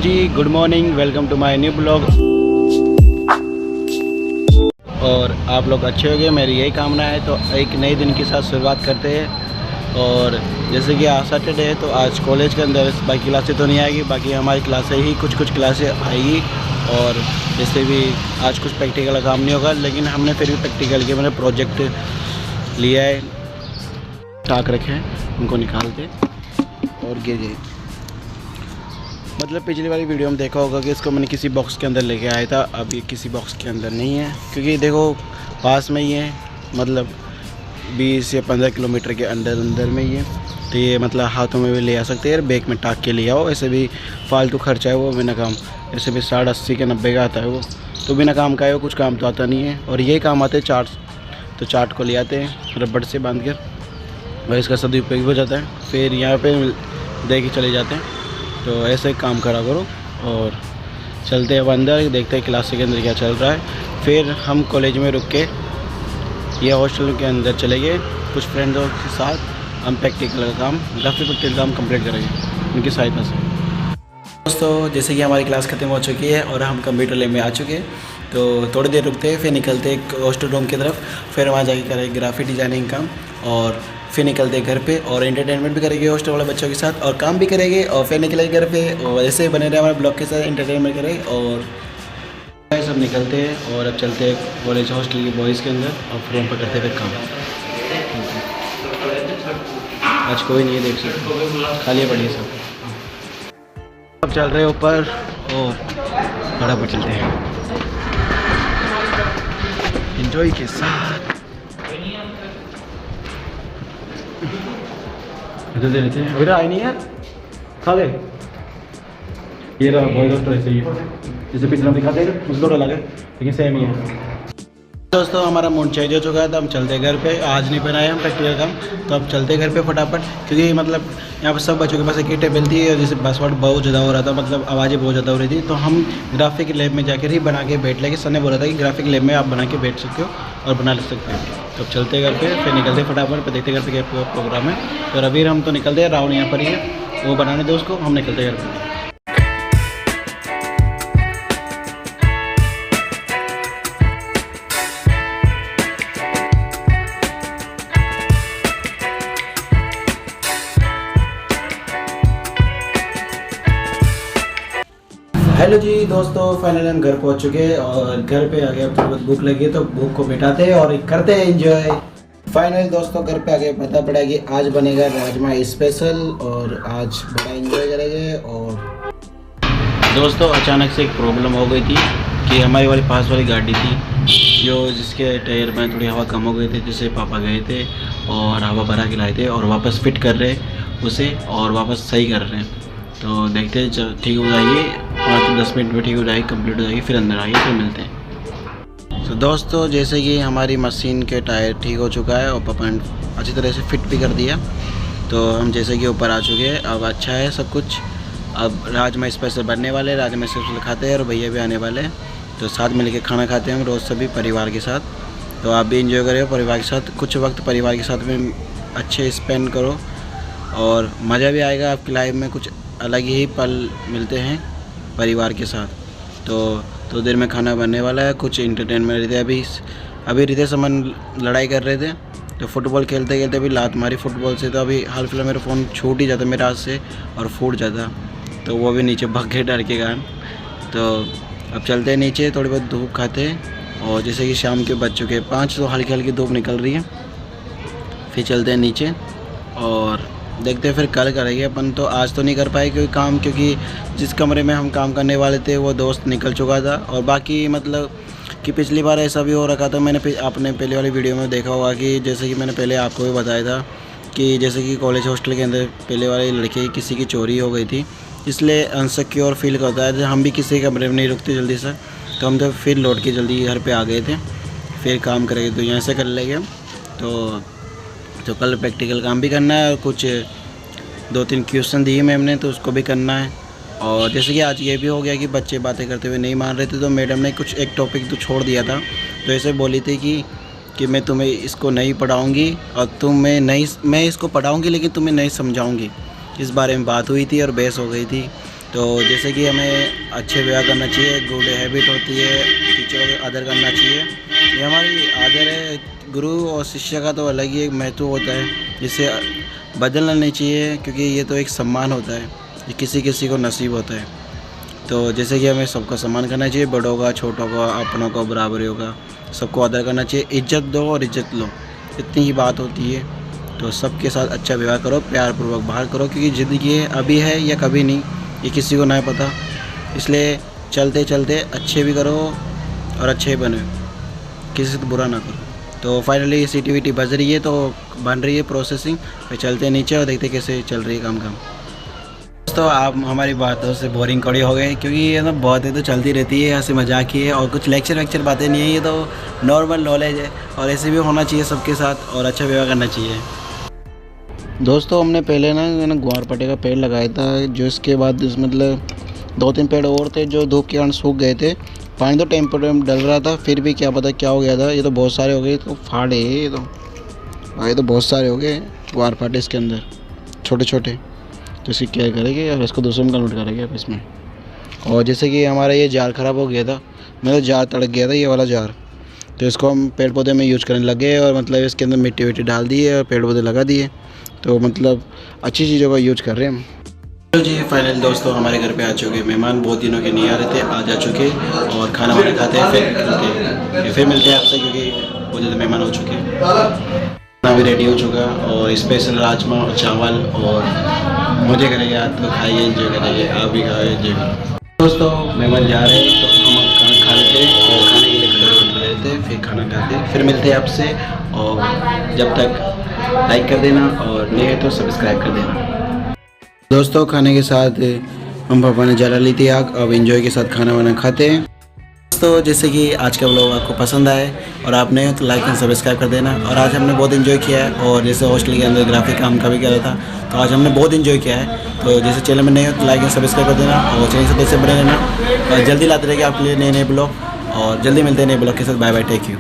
Ji good morning, welcome to my new blog. और आप लोग अच्छे हो गए, मेरी यही कामना है। तो एक नए दिन के साथ शुरुआत करते हैं। और जैसे कि आज सैटरडे है तो आज कॉलेज के अंदर बाकी क्लासें तो नहीं आएगी, बाकी हमारी क्लासें ही कुछ क्लासें आएगी। और जैसे भी आज कुछ प्रैक्टिकल का काम नहीं होगा, लेकिन हमने फिर भी प्रैक्टिकल के मैंने प्रोजेक्ट लिया है, टाक रखे हैं, उनको निकालते और गिर गए। मतलब पिछली वाली वीडियो में देखा होगा कि इसको मैंने किसी बॉक्स के अंदर लेके आया था, अब ये किसी बॉक्स के अंदर नहीं है, क्योंकि देखो पास में ही है, मतलब 20 या 15 किलोमीटर के अंदर में ही है। तो ये मतलब हाथों में भी ले आ सकते हैं, बैग में टाक के ले आओ। ऐसे भी फालतू खर्चा है वो, बिना काम, ऐसे भी 80 के 90 का आता है वो, तो बिना काम का है वो, कुछ काम तो आता नहीं है। और यही काम आते हैं चार्ट, तो चार्ट को ले आते हैं रबड़ से बांध कर, और इसका सदुपयोग हो जाता है। फिर यहाँ पे दे के चले जाते हैं। तो ऐसे काम करा करो। और चलते हैं अब अंदर, देखते हैं क्लास के अंदर क्या चल रहा है। फिर हम कॉलेज में रुक के ये हॉस्टल के अंदर चले गए, कुछ फ्रेंड्सों के साथ हम प्रैक्टिकल का काम, ग्राफिक प्रैक्टिकल काम कंप्लीट करेंगे उनकी सहायता से। दोस्तों जैसे कि हमारी क्लास ख़त्म हो चुकी है और हम कंप्यूटर लैब में आ चुके हैं, तो थोड़ी देर रुकते हैं, फिर निकलते हैं हॉस्टल रूम की तरफ। फिर वहाँ जाके करेंगे ग्राफिक डिज़ाइनिंग काम, और फिर निकलते घर पे और एंटरटेनमेंट भी करेंगे हॉस्टल वाले बच्चों के साथ, और काम भी करेंगे, और फिर निकलेंगे घर पे। और ऐसे बने रहे हमारे ब्लॉग के साथ, एंटरटेनमेंट करेंगे। और सब निकलते हैं और अब चलते हैं कॉलेज हॉस्टल के बॉयज़ के अंदर, और फिर हम पकड़ते फिर काम। आज कोई नहीं है, देख सकते खाली पड़ी है सब। अब चल रहे ऊपर और फटाफट चलते हैं एंजॉय के साथ। इधर रहते हैं, अभी आए नहीं यार, खा गए। ये रहा बॉयज़ हॉस्टल, ऐसे ही जैसे पिछले दिखाते हैं, उसको अलग है लेकिन सेम ही है। दोस्तों हमारा मूड चेंज हो चुका है, तो हम चलते घर पे। आज नहीं बनाए हम प्रैक्टिकल काम, तो अब चलते घर पे फटाफट, क्योंकि मतलब यहाँ पर सब बच्चों के पास एक ही टेबल थी, और जैसे पासवर्ड बहुत ज़्यादा हो रहा था, मतलब आवाज़ें बहुत ज़्यादा हो रही थी। तो हम ग्राफिक लैब में जाकर ही बना के बैठ लेंगे। सर ने बोला था कि ग्राफिक लैब में आप बना के बैठ सकते हो और बना ले सकते हो। तो अब चलते घर पे, फिर निकलते फटाफट, पर देखते घर पे क्या प्रोग्राम है। तो अभी हम तो निकलते हैं, राहुल यहाँ पर ही है, वो बनाने दो उसको, हम निकलते घर पर। हेलो जी दोस्तों, फाइनली हम घर पहुंच चुके हैं, और घर पे आ गए। अब थोड़ी भूख लगी है, तो भूख को मिटाते हैं और करते हैं एंजॉय। फाइनली दोस्तों घर पे आ गए, पता पड़ा कि आज बनेगा राजमा स्पेशल, और आज बड़ा एंजॉय करेंगे। और दोस्तों अचानक से एक प्रॉब्लम हो गई थी कि हमारी वाली पास वाली गाड़ी थी, जो जिसके टायर में थोड़ी हवा कम हो गई थी, जिससे पापा गए थे और हवा भरा के लाए थे, और वापस फिट कर रहे उसे, और वापस सही कर रहे हैं। तो देखते हैं, ठीक हो जाएगी 5 से 10 मिनट में, ठीक हो जाएगी, कंप्लीट हो जाएगी, फिर अंदर आइए, फिर मिलते हैं। तो दोस्तों जैसे कि हमारी मशीन के टायर ठीक हो चुका है, और पापा ने अच्छी तरह से फिट भी कर दिया, तो हम जैसे कि ऊपर आ चुके हैं। अब अच्छा है सब कुछ। अब राजमा स्पेशल बनने वाले, राजमा स्पेशल खाते हैं, और भैया भी आने वाले हैं, तो साथ मिल के खाना खाते हैं हम रोज़ सभी परिवार के साथ। तो आप भी इंजॉय करें परिवार के साथ, कुछ वक्त परिवार के साथ में अच्छे स्पेंड करो, और मज़ा भी आएगा आपकी लाइफ में। कुछ अलग ही पल मिलते हैं परिवार के साथ। तो देर में खाना बनने वाला है, कुछ इंटरटेनमेंट रहते हैं। अभी रितेश समन लड़ाई कर रहे थे, तो फुटबॉल खेलते खेलते भी लात मारी फुटबॉल से, तो अभी हाल फिलहाल मेरा फ़ोन छूट ही जाता मेरे हाथ से और फूट जाता, तो वो भी नीचे भाग के डर के कारण। तो अब चलते हैं नीचे, थोड़ी बहुत धूप खाते हैं, और जैसे कि शाम के बज चुके 5, तो हल्की हल्की धूप निकल रही है। फिर चलते हैं नीचे और देखते हैं फिर कल करेंगे अपन। तो आज तो नहीं कर पाए क्योंकि जिस कमरे में हम काम करने वाले थे वो दोस्त निकल चुका था। और बाकी मतलब कि पिछली बार ऐसा भी हो रखा था, मैंने आपने पहले वाली वीडियो में देखा होगा कि जैसे कि मैंने पहले आपको भी बताया था कि जैसे कि कॉलेज हॉस्टल के अंदर पहले वाले लड़के किसी की चोरी हो गई थी, इसलिए अनसिक्योर फील करता है। हम भी किसी कमरे में नहीं रुकते जल्दी से, तो हम तो फिर लौट के जल्दी घर पर आ गए थे। फिर काम करेंगे तो यहाँ से कर लेंगे। तो कल प्रैक्टिकल काम भी करना है, और कुछ 2-3 क्वेश्चन दिए मैम ने, तो उसको भी करना है। और जैसे कि आज ये भी हो गया कि बच्चे बातें करते हुए नहीं मान रहे थे, तो मैडम ने कुछ एक टॉपिक तो छोड़ दिया था, तो ऐसे बोली थी कि मैं तुम्हें इसको नहीं पढ़ाऊँगी, और मैं इसको पढ़ाऊँगी लेकिन तुम्हें नहीं समझाऊँगी। इस बारे में बात हुई थी और बहस हो गई थी। तो जैसे कि हमें अच्छे व्यवहार करना चाहिए, गुड हैबिट होती है, टीचरों का आदर करना चाहिए। ये हमारी आदर है। गुरु और शिष्य का तो अलग ही एक महत्व होता है, जिसे बदलना नहीं चाहिए, क्योंकि ये तो एक सम्मान होता है, ये किसी किसी को नसीब होता है। तो जैसे कि हमें सबका सम्मान करना चाहिए, बड़ों का, छोटों का, अपनों का, बराबरियों का, सबको आदर करना चाहिए। इज्जत दो और इज्जत लो, इतनी ही बात होती है। तो सबके साथ अच्छा व्यवहार करो, प्यारपूर्वक बाहर करो, क्योंकि ज़िंदगी अभी है या कभी नहीं, ये किसी को नहीं पता। इसलिए चलते चलते अच्छे भी करो और अच्छे बने, किसी से बुरा ना करो। तो फाइनली सीटीवीटी बज रही है, तो बन रही है प्रोसेसिंग। फिर चलते नीचे और देखते कैसे चल रही है काम। दोस्तों आप हमारी बातों से बोरिंग कड़ी हो गए, क्योंकि ये ना बातें तो चलती रहती है, हंसी मजाक ही है, और कुछ लेक्चर बातें नहीं है। ये तो नॉर्मल नॉलेज है, और ऐसे भी होना चाहिए सबके साथ, और अच्छा व्यवहार करना चाहिए। दोस्तों हमने पहले ना ग्वारपाठे का पेड़ लगाया था, जो इसके बाद मतलब 2-3 पेड़ और थे जो धूप के कारण सूख गए थे। पानी तो टाइम पर डल रहा था, फिर भी क्या पता क्या हो गया था। ये तो बहुत सारे हो गए, तो फाड़े ये तो बहुत सारे हो गए ग्वारपाठे इसके अंदर, छोटे छोटे। तो इसकी केयर करेंगे और इसको दूसरे में कन्वर्ट करेंगे आप इसमें। और जैसे कि हमारा ये जार ख़राब हो गया था, मेरा जार तड़क गया था, ये वाला जार। तो इसको हम पेड़ पौधे में यूज करने लगे, और मतलब इसके अंदर मिट्टी विट्टी डाल दी है और पेड़ पौधे लगा दिए। तो मतलब अच्छी चीज़ों का यूज कर रहे हैं हम। तो जी फाइनल दोस्तों हमारे घर पे आ चुके मेहमान, बहुत दिनों के नहीं आ रहे थे, आज आ चुके, और खाना वाना खाते हैं, फिर मिलते हैं आपसे, क्योंकि बहुत ज़्यादा मेहमान हो चुके हैं। खाना भी रेडी हो चुका, और स्पेशल राजमा और चावल, और मज़े करेंगे आज, तो खाइए, एंजॉय करेंगे, आप भी खाए, एंजॉय करें। दोस्तों मेहमान जा रहे हैं, तो हम खाना खा लेते हैं, और खाने के लिए खड़े रहते हैं, फिर खाना खाते हैं, फिर मिलते हैं आपसे। और जब तक लाइक कर देना, और नए हैं तो सब्सक्राइब कर देना। दोस्तों खाने के साथ हम पापा ने जला ली थी आग, अब एंजॉय के साथ खाना वाना खाते हैं। दोस्तों जैसे कि आज का व्लॉग आपको पसंद आए और आपने तो लाइक एंड सब्सक्राइब कर देना। और आज हमने बहुत एंजॉय किया है, और जैसे हॉस्टल के अंदर ग्राफिक काम का भी कर रहा था, तो आज हमने बहुत एंजॉय किया है। तो जैसे चैनल में नए हो तो लाइक एंड सब्सक्राइब कर देना, और चैनल से कैसे बने रहना, और जल्दी लाते रहेंगे आपके लिए नए ब्लॉग, और जल्दी मिलते हैं नए ब्लॉग के साथ। Bye bye, take you.